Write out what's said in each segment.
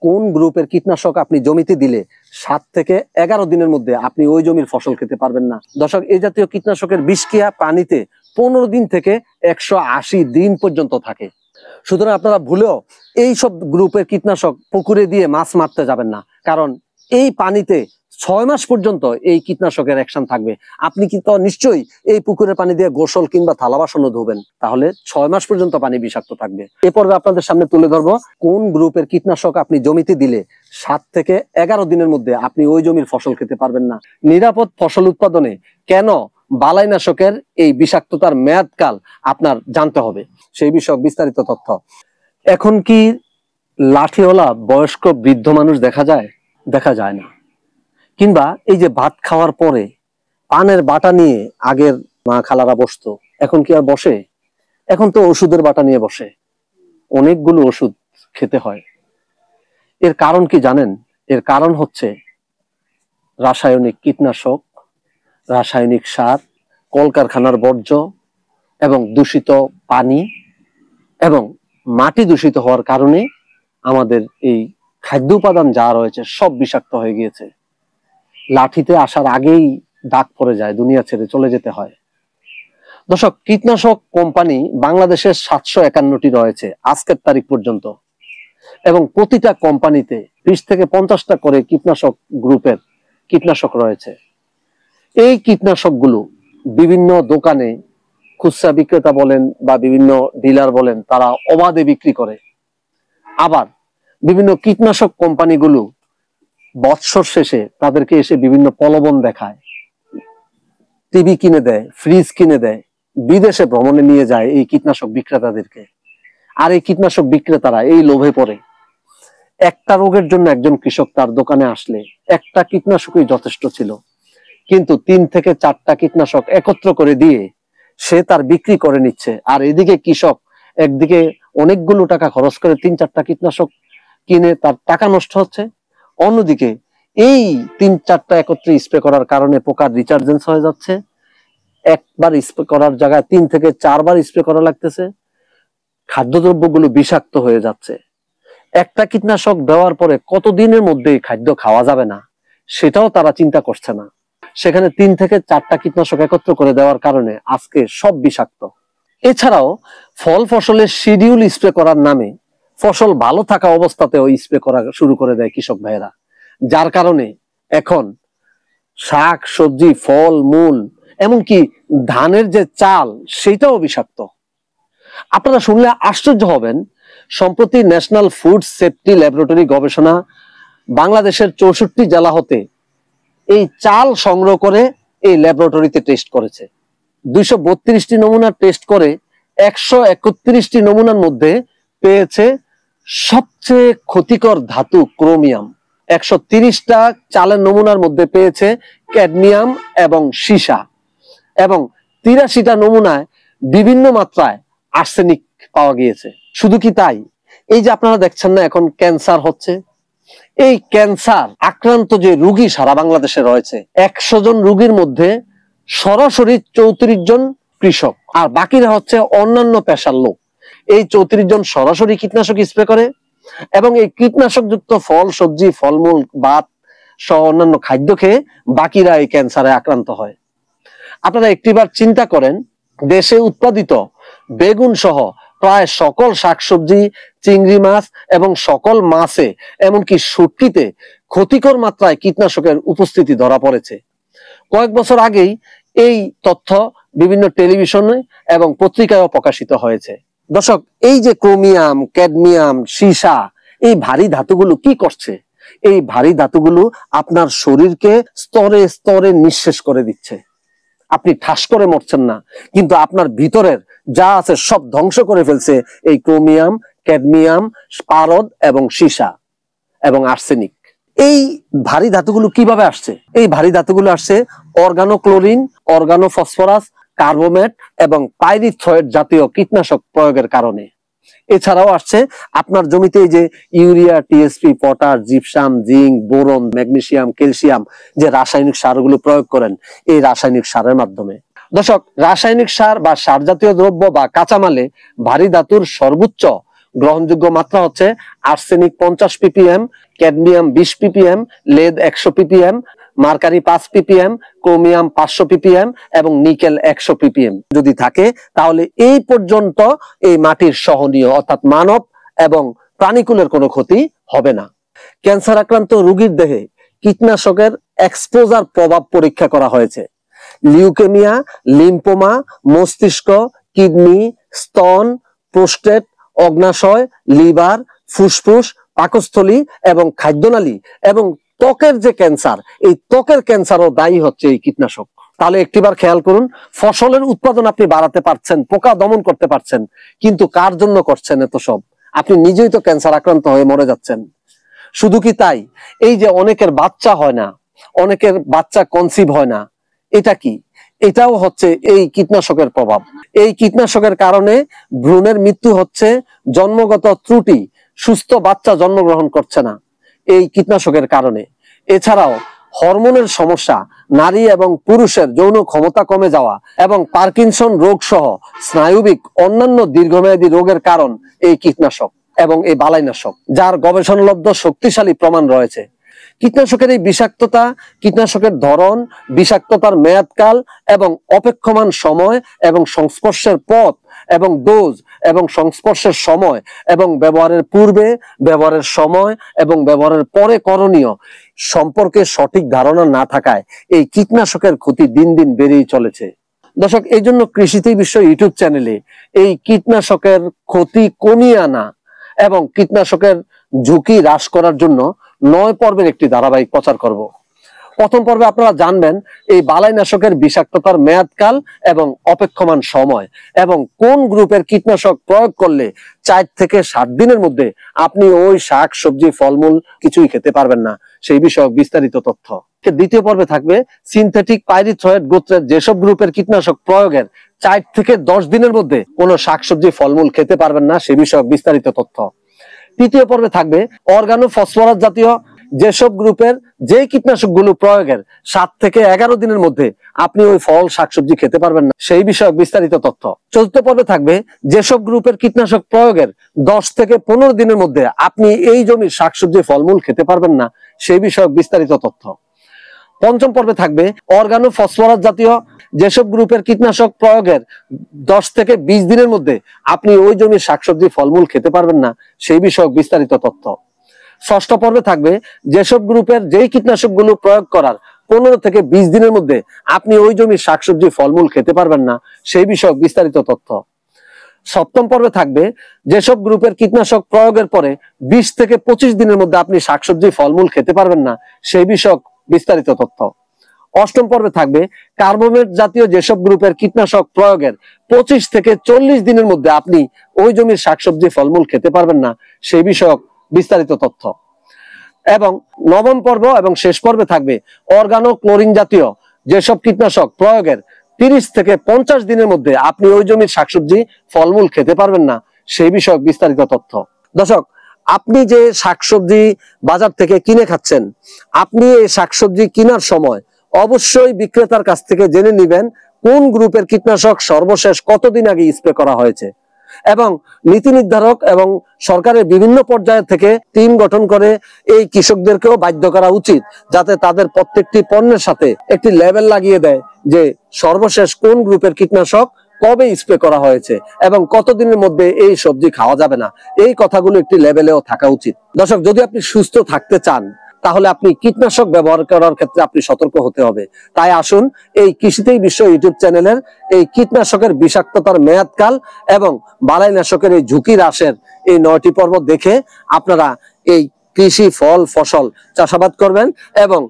কোন গ্রুপের কীটনাশক আপনি জমিতে দিলে 7 থেকে 11 দিনের মধ্যে আপনি ওই জমির ফসল খেতে পারবেন না। দর্শক, এই জাতীয় কীটনাশকের বিষক্রিয়া পানিতে 15 দিন থেকে 180 দিন পর্যন্ত থাকে। সুতরাং আপনারা ভুলেও এই সব গ্রুপের কীটনাশক পুকুরে দিয়ে মাছ মারতে যাবেন না, কারণ এই পানিতে 6 মাস পর্যন্ত এই কীটনাশকের অ্যাকশন থাকবে। আপনি কিন্তু নিশ্চয়ই এই পুকুরের পানি দিয়ে গোসল কিংবা থালা বাসনও ধুবেন, তাহলে 6 মাস পর্যন্ত পানি বিষাক্ত থাকবে। এ পর্বে আপনাদের সামনে তুলে ধরবো কোন গ্রুপের কীটনাশক আপনি জমিতে দিলে 7 থেকে 11 দিনের মধ্যে আপনি ওই জমির ফসল খেতে পারবেন না। নিরাপদ ফসল উৎপাদনে কেন বালাইনাশকের এই বিষাক্ততার মেয়াদকাল আপনার জানতে হবে, সেই বিষয়ক বিস্তারিত তথ্য। এখন কি লাঠিওয়ালা বয়স্ক বৃদ্ধ মানুষ দেখা যায়? দেখা যায় না। কিংবা এই যে ভাত খাওয়ার পরে পানের বাটা নিয়ে আগের মা খালারা বসতো, এখন কি আর বসে? এখন তো ওষুধের বাটা নিয়ে বসে, অনেকগুলো ওষুধ খেতে হয়। এর কারণ কি জানেন? এর কারণ হচ্ছে রাসায়নিক কীটনাশক, রাসায়নিক সার, কলকারখানার বর্জ্য এবং দূষিত পানি এবং মাটি দূষিত হওয়ার কারণে আমাদের এই খাদ্য উপাদান যা রয়েছে সব বিষাক্ত হয়ে গিয়েছে। লাঠিতে আসার আগেই দাগ পড়ে যায়, দুনিয়া ছেড়ে চলে যেতে হয়। দর্শক, কীটনাশক কোম্পানি বাংলাদেশের 751টি রয়েছে আজকের তারিখ পর্যন্ত, এবং প্রতিটা কোম্পানিতে 20 থেকে 50টা করে কীটনাশক গ্রুপের কীটনাশক রয়েছে। এই কীটনাশকগুলো বিভিন্ন দোকানে খুচরা বিক্রেতা বলেন বা বিভিন্ন ডিলার বলেন, তারা অবাধে বিক্রি করে। আবার বিভিন্ন কীটনাশক কোম্পানিগুলো বৎসর শেষে তাদেরকে এসে বিভিন্ন প্রলোভন দেখায়, টিভি কিনে দেয়, ফ্রিজ কিনে দেয়, বিদেশে ভ্রমণে নিয়ে যায় এই কীটনাশক বিক্রেতাদেরকে। আর এই কীটনাশক বিক্রেতারা এই লোভে পড়ে। একটা রোগের জন্য একজন কৃষক তার দোকানে আসলে একটা কীটনাশকই যথেষ্ট ছিল, কিন্তু 3 থেকে 4টা কীটনাশক একত্র করে দিয়ে সে তার বিক্রি করে নিচ্ছে। আর এদিকে কৃষক একদিকে অনেকগুলো টাকা খরচ করে 3-4টা কীটনাশক কিনে তার টাকা নষ্ট হচ্ছে, অন্যদিকে এই 3-4টা একত্রে স্প্রে করার কারণে পোকার রিচার্জেন্স হয়ে যাচ্ছে। একবার স্প্রে করার জায়গায় 3 থেকে 4 বার স্প্রে করা লাগতেছে। খাদ্যদ্রব্যগুলো বিষাক্ত হয়ে যাচ্ছে। একটা কীটনাশক দেওয়ার পরে কতদিনের মধ্যে খাদ্য খাওয়া যাবে না সেটাও তারা চিন্তা করছে না। সেখানে 3 থেকে 4টা কীটনাশক একত্র করে দেওয়ার কারণে আজকে সব বিষাক্ত। এছাড়াও ফল ফসলের শিডিউল স্প্রে করার নামে ফসল ভালো থাকা অবস্থাতেও স্প্রে করা শুরু করে দেয় কৃষক ভাইয়েরা, যার কারণে এখন শাক সবজি, ফল মূল, এমনকি ধানের যে চাল সেটাও বিষাক্ত। আপনারা শুনলে আশ্চর্য হবেন, সম্প্রতি ন্যাশনাল ফুড সেফটি ল্যাবরেটরি গবেষণা বাংলাদেশের 64 জেলা হতে এই চাল সংগ্রহ করে এই ল্যাবরেটরিতে টেস্ট করেছে। 232টি নমুনা টেস্ট করে 131টি নমুনার মধ্যে পেয়েছে সবচেয়ে ক্ষতিকর ধাতু ক্রোমিয়াম। 130টা চালের নমুনার মধ্যে পেয়েছে ক্যাডমিয়াম এবং সীসা, এবং 83টা নমুনায় বিভিন্ন মাত্রায় আর্সেনিক পাওয়া গিয়েছে। শুধু কি তাই, এই যে আপনারা দেখছেন না এখন ক্যান্সার হচ্ছে, এই ক্যান্সার আক্রান্ত যে রোগী সারা বাংলাদেশে রয়েছে, 100 জন রোগীর মধ্যে সরাসরি 34 জন কৃষক আর বাকিরা হচ্ছে অন্যান্য পেশার লোক। এই 34 জন সরাসরি কীটনাশক স্প্রে করে, এবং এই কীটনাশক যুক্ত ফল সবজি, ফলমূল, ভাত সহ অন্যান্য খাদ্য খেয়ে বাকিরা এই ক্যান্সারে আক্রান্ত হয়। আপনারা একটিবার চিন্তা করেন, দেশে উৎপাদিত বেগুন সহ প্রায় সকল শাকসবজি, চিংড়ি মাছ এবং সকল মাছে, এমনকি শুটকিতে ক্ষতিকর মাত্রায় কীটনাশকের উপস্থিতি ধরা পড়েছে। কয়েক বছর আগেই এই তথ্য বিভিন্ন টেলিভিশনে এবং পত্রিকায়ও প্রকাশিত হয়েছে। দর্শক, এই যে ক্রোমিয়াম, ক্যাডমিয়াম, সীসা, এই ভারী ধাতুগুলো কি করছে? এই ভারী ধাতুগুলো আপনার শরীরকে স্তরে স্তরে নিঃশেষ করে দিচ্ছে। আপনি ঠাস করে মরছেন না, কিন্তু আপনার ভিতরের যা আছে সব ধ্বংস করে ফেলছে এই ক্রোমিয়াম, ক্যাডমিয়াম, পারদ এবং সীসা এবং আর্সেনিক। এই ভারী ধাতুগুলো কিভাবে আসছে? এই ভারী ধাতুগুলো আসছে অর্গানোক্লোরিন, অর্গানোফসফরাস, কার্বোমেট এবং পাইরিথ্রয়েড জাতীয় কীটনাশক প্রয়োগের কারণে। এছাড়াও আসছে আপনার জমিতে এই যে urea, TSP, potash, gypsum, zinc, boron, magnesium, calcium যে রাসায়নিক সারগুলো প্রয়োগ করেন, এই রাসায়নিক সারের মাধ্যমে। দর্শক, রাসায়নিক সার বা সার জাতীয় দ্রব্য বা কাঁচামালে ভারী ধাতুর সর্বোচ্চ গ্রহণযোগ্য মাত্রা হচ্ছে arsenic 50 ppm, cadmium 20 ppm, lead 100 ppm, mercury 5 ppm, chromium 500 ppm এবং নিকেল 100 ppm যদি থাকে তাহলে এই পর্যন্ত এই মাটির সহনীয়, অর্থাৎ মানব এবং প্রাণীকুলের কোনো ক্ষতি হবে না। ক্যান্সার আক্রান্ত রোগীর দেহে কীটনাশকের এক্সপোজার প্রভাব পরীক্ষা করা হয়েছে। লিউকেমিয়া, লিম্ফোমা, মস্তিষ্ক, কিডনি, স্তন, প্রোস্টেট, অগ্নাশয়, লিভার, ফুসফুস, পাকস্থলী এবং খাদ্যনালী এবং ত্বকের যে ক্যান্সার, এই ত্বকের ক্যান্সারও দায়ী হচ্ছে এই কীটনাশক। তাহলে একটিবার খেয়াল করুন, ফসলের উৎপাদন আপনি বাড়াতে পারছেন, পোকা দমন করতে পারছেন, কিন্তু কার জন্য করছেন এত সব? আপনি নিজেই তো ক্যান্সার আক্রান্ত হয়ে মরে যাচ্ছেন। শুধু কি তাই, এই যে অনেকের বাচ্চা হয় না, অনেকের বাচ্চা কনসিভ হয় না, এটা কি? এটাও হচ্ছে এই কীটনাশকের প্রভাব। এই কীটনাশকের কারণে ভ্রূণের মৃত্যু হচ্ছে, জন্মগত ত্রুটি, সুস্থ বাচ্চা জন্মগ্রহণ করছে না এই কীটনাশকের কারণে। এছাড়াও হরমোনের সমস্যা, নারী এবং পুরুষের যৌন ক্ষমতা কমে যাওয়া এবং পার্কিনসন রোগ সহ স্নায়ুবিক অন্যান্য দীর্ঘমেয়াদী রোগের কারণ এই কীটনাশক এবং এই বালাইনাশক, যার গবেষণালব্ধ শক্তিশালী প্রমাণ রয়েছে। কীটনাশকের এই বিষাক্ততা, কীটনাশকের ধরন, বিষাক্ততার মেয়াদকাল এবং অপেক্ষমান সময় এবং সংস্পর্শের পথ এবং ডোজ এবং সংস্পর্শের সময় এবং ব্যবহারের পূর্বে, ব্যবহারের সময় এবং ব্যবহারের পরে করণীয় সম্পর্কে সঠিক ধারণা না থাকায় এই কীটনাশকের ক্ষতি দিন দিন বেড়েই চলেছে। দর্শক, এই জন্য কৃষিতেই বিশ্ব ইউটিউব চ্যানেলে এই কীটনাশকের ক্ষতি কমিয়ে আনা এবং কীটনাশকের ঝুঁকি হ্রাস করার জন্য 9 পর্বের একটি ধারাবাহিক প্রচার করব। প্রথম পর্বে আপনারা জানবেন এই বালাইনাশকের বিষাক্ততার মেয়াদকাল এবং অপেক্ষমান সময় এবং কোন গ্রুপের কীটনাশক প্রয়োগ করলে 4 থেকে 7 দিনের মধ্যে আপনি ওই শাক সবজি ফলমূল কিছুই খেতে পারবেন না, সেই বিষয়ক বিস্তারিত তথ্য। দ্বিতীয় পর্বে থাকবে সিনথেটিক পাইরিথ্রয়েড গোত্রের যেসব গ্রুপের কীটনাশক প্রয়োগের 4 থেকে 10 দিনের মধ্যে কোনো শাকসবজি ফলমূল খেতে পারবেন না, সে বিষয়ক বিস্তারিত তথ্য। তৃতীয় পর্বে থাকবে অর্গানো ফসফরাস জাতীয় যেসব গ্রুপের যে কীটনাশকগুলো প্রয়োগের 7 থেকে 11 দিনের মধ্যে আপনি ওই ফল শাকসবজি খেতে পারবেন না, সেই বিষয়ক বিস্তারিত তথ্য। চতুর্থ পর্বে থাকবে যেসব গ্রুপের কীটনাশক প্রয়োগের 10 থেকে 15 দিনের মধ্যে আপনি এই জমির শাকসবজি ফলমূল খেতে পারবেন না, সেই বিষয়ক বিস্তারিত তথ্য। পঞ্চম পর্বে থাকবে অর্গানো ফসফরাস জাতীয় যেসব গ্রুপের কীটনাশক প্রয়োগের 10 থেকে 20 দিনের মধ্যে আপনি ওই জমির শাকসবজি ফলমূল খেতে পারবেন না, সেই বিষয়ক বিস্তারিত তথ্য। ষষ্ঠ পর্বে থাকবে যেসব গ্রুপের যেই কীটনাশকগুলো প্রয়োগ করার 15 থেকে 20 দিনের মধ্যে আপনি ওই জমির শাকসবজি ফলমূল খেতে পারবেন না, সেই বিষয়ক বিস্তারিত তথ্য। সপ্তম পর্বে থাকবে যেসব গ্রুপের কীটনাশক প্রয়োগের পরে 20 থেকে 25 দিনের মধ্যে আপনি শাকসবজি ফলমূল খেতে পারবেন না, সেই বিষয়ক বিস্তারিত তথ্য। অষ্টম পর্বে থাকবে কার্বোমেট জাতীয় যেসব গ্রুপের কীটনাশক প্রয়োগের 25 থেকে 40 দিনের মধ্যে আপনি ওই জমির শাকসবজি ফলমূল খেতে পারবেন না, সেই বিষয়ক বিস্তারিত তথ্য। এবং নবম পর্ব এবং শেষ পর্বে থাকবে অর্গানো ক্লোরিন জাতীয় যেসব কীটনাশক প্রয়োগের 30 থেকে 50 দিনের মধ্যে আপনি ওই জমির শাকসবজি ফলমূল খেতে পারবেন না, সেই বিষয়ক বিস্তারিত তথ্য। দর্শক, আপনি যে শাকসবজি বাজার থেকে কিনে খাচ্ছেন, আপনি এই শাকসবজি কেনার সময় অবশ্যই বিক্রেতার কাছ থেকে জেনে নেবেন কোন গ্রুপের কীটনাশক সর্বশেষ কতদিন আগে স্প্রে করা হয়েছে এবং নীতি নির্ধারক এবং সরকারের বিভিন্ন পর্যায় থেকে টিম গঠন করে এই কৃষকদেরকেও বাধ্য করা উচিত যাতে তাদের প্রত্যেকটি পণ্যের সাথে একটি লেবেল লাগিয়ে দেয় যে সর্বশেষ কোন গ্রুপের কীটনাশক কবে স্প্রে করা হয়েছে এবং কতদিনের মধ্যে এই সবজি খাওয়া যাবে না, এই কথাগুলো একটি লেভেলেও থাকা উচিত। দর্শক, যদি আপনি সুস্থ থাকতে চান তাহলে আপনি কীটনাশক ব্যবহার করার ক্ষেত্রে আপনি সতর্ক হতে হবে। তাই আসুন এই কৃষিতেই বিশ্ব ইউটিউব চ্যানেলের এই কীটনাশকের বিষাক্ততার মেয়াদকাল এবং বালাইনাশকের এই ঝুঁকি হ্রাসের এই 9টি পর্ব দেখে আপনারা এই কৃষি ফল ফসল চাষাবাদ করবেন এবং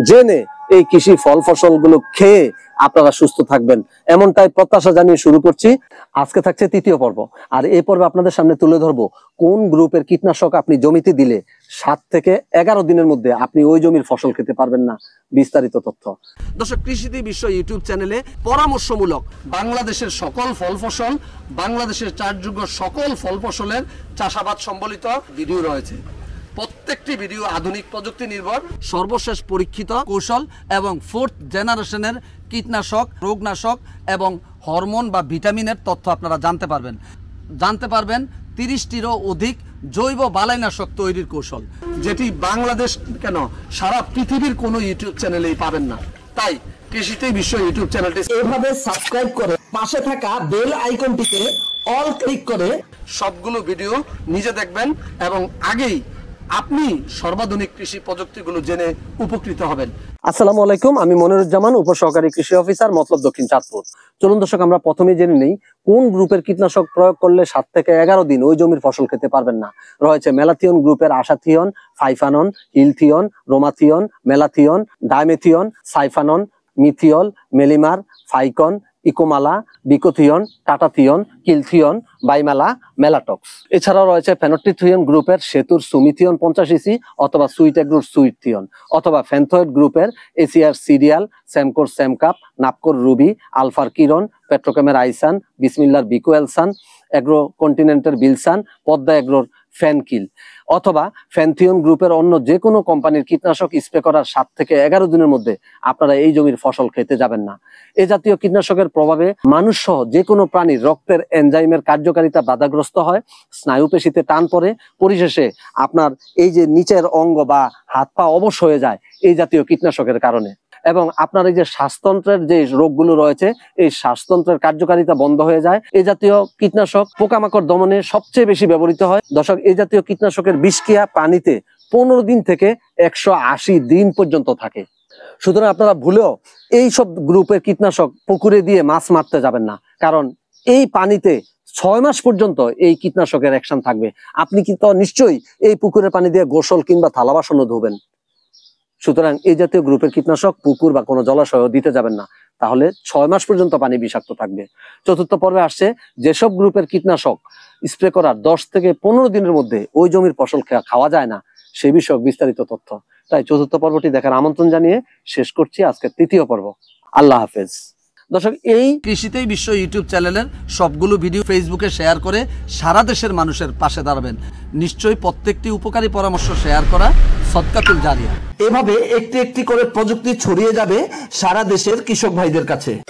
জেনে এই কৃষি ফল ফসলগুলো খেয়ে আপনারা সুস্থ থাকবেন, এমনটাই প্রত্যাশা জানিয়ে শুরু করছি। আজকে থাকছে তৃতীয় পর্ব, আর এই পর্বে আপনাদের সামনে তুলে ধরবো কোন গ্রুপের কীটনাশক আপনি জমিতে দিলে 7 থেকে 11 দিনের মধ্যে আপনি ওই জমির ফসল খেতে পারবেন না, বিস্তারিত তথ্য। দর্শক, কৃষিতে বিশ্ব ইউটিউব চ্যানেলে পরামর্শমূলক বাংলাদেশের সকল ফল ফসল, বাংলাদেশের চাষযোগ্য সকল ফল ফসলের চাষাবাদ সম্বলিত ভিডিও রয়েছে। প্রত্যেকটি ভিডিও আধুনিক প্রযুক্তি নির্ভর, সর্বশেষ পরীক্ষিত কৌশল এবং 4th জেনারেশনের কীটনাশক, রোগনাশক এবং হরমোন বা ভিটামিনের তথ্য আপনারা জানতে পারবেন 30টিরও অধিক জৈব বালাইনাশক তৈরির কৌশল, যেটি বাংলাদেশ কেন সারা পৃথিবীর কোনো ইউটিউব চ্যানেলেই পাবেন না। তাই কৃষিতেই বিশ্ব ইউটিউব চ্যানেলটি এভাবে সাবস্ক্রাইব করে পাশে থাকা বেল আইকনটিতে অল ক্লিক করে সবগুলো ভিডিও নিজে দেখবেন এবং আগেই আপনি সর্বাধুনিক কৃষি প্রযুক্তিগুলো জেনে উপকৃত হবেন। আসসালামু আলাইকুম, আমি মনিরুজ্জামান, উপসহকারী কৃষি অফিসার, মতলব দক্ষিণ চাঁদপুর। চলুন দর্শক, আমরা প্রথমে জেনে নেই কোন গ্রুপের কীটনাশক প্রয়োগ করলে 7 থেকে 11 দিন ওই জমির ফসল খেতে পারবেন না। রয়েছে মেলাথিয়ন গ্রুপের আশাথিয়ন, ফাইফানন, হিলথিয়ন, রোমাথিয়ন, মেলাথিয়ন, ডাইমেথিয়ন, সাইফানন, মিথিয়ল, মেলিমার, ফাইকন, ইকোমালা, বিকোথিয়ন, টাটাথিয়ন, কিলথিয়ন, বাইমালা, মেলাটক্স। এছাড়াও রয়েছে ফেনোট্রিথিয়ন গ্রুপের সেতুর সুমিথিয়ন 50 ইসি অথবা সুইট এগ্রোর সুইটথিয়ন, অথবা ফেন্থয়েড গ্রুপের এসিআর সিরিয়াল, স্যামকোর স্যামকাপ, নাপকোর রুবি, আলফার কিরণ, পেট্রোকেমের আইসান, বিসমিল্লার বিকোয়েলসান, এগ্রো কন্টিনেন্টের বিলসান, পদ্মা এগ্রোর ফ্যানকিল, অথবা ফ্যানথিয়ন গ্রুপের অন্য যে কোনো কোম্পানির কীটনাশক স্প্রে করার 7 থেকে 11 দিনের মধ্যে আপনারা এই জমির ফসল খেতে যাবেন না। এ জাতীয় কীটনাশকের প্রভাবে মানুষ সহ যে কোনো প্রাণীর রক্তের এনজাইমের কার্যকারিতা বাধাগ্রস্ত হয়, স্নায়ুপেশিতে টান পড়ে, পরিশেষে আপনার এই যে নিচের অঙ্গ বা হাত পা অবশ হয়ে যায় এই জাতীয় কীটনাশকের কারণে। এবং আপনার এই যে শ্বাসতন্ত্রের যে রোগগুলো রয়েছে, এই শ্বাসতন্ত্রের কার্যকারিতা বন্ধ হয়ে যায়। এই জাতীয় কীটনাশক পোকামাকড় দমনে সবচেয়ে বেশি ব্যবহৃত হয়। দর্শক, এই জাতীয় কীটনাশকের বিষক্রিয়া পানিতে 15 দিন থেকে 180 দিন পর্যন্ত থাকে। সুতরাং আপনারা ভুলেও এই সব গ্রুপের কীটনাশক পুকুরে দিয়ে মাছ মারতে যাবেন না, কারণ এই পানিতে 6 মাস পর্যন্ত এই কীটনাশকের অ্যাকশন থাকবে। আপনি কিন্তু নিশ্চয়ই এই পুকুরের পানি দিয়ে গোসল কিংবা থালা বাসনও ধুবেন। সুতরাং এই জাতীয় গ্রুপের কীটনাশক পুকুর বা কোনো জলাশয় দিতে যাবেন না, তাহলে 6 মাস পর্যন্ত পানি বিষাক্ত থাকবে। চতুর্থ পর্বে আসছে যেসব গ্রুপের কীটনাশক স্প্রে করার 10 থেকে 15 দিনের মধ্যে ওই জমির ফসল খাওয়া যায় না, সে বিষয়ক বিস্তারিত তথ্য। তাই চতুর্থ পর্বটি দেখার আমন্ত্রণ জানিয়ে শেষ করছি আজকের তৃতীয় পর্ব। আল্লাহ হাফেজ। দর্শক, এই কৃষিতেই বিশ্ব ইউটিউব চ্যানেলের সবগুলো ভিডিও ফেসবুকে শেয়ার করে সারা দেশের মানুষের পাশে দাঁড়াবেন। নিশ্চয়ই প্রত্যেকটি উপকারী পরামর্শ শেয়ার করা সদকাতুল জারিয়া। এভাবে একটি একটি করে প্রযুক্তি ছড়িয়ে যাবে সারা দেশের কৃষক ভাইদের কাছে।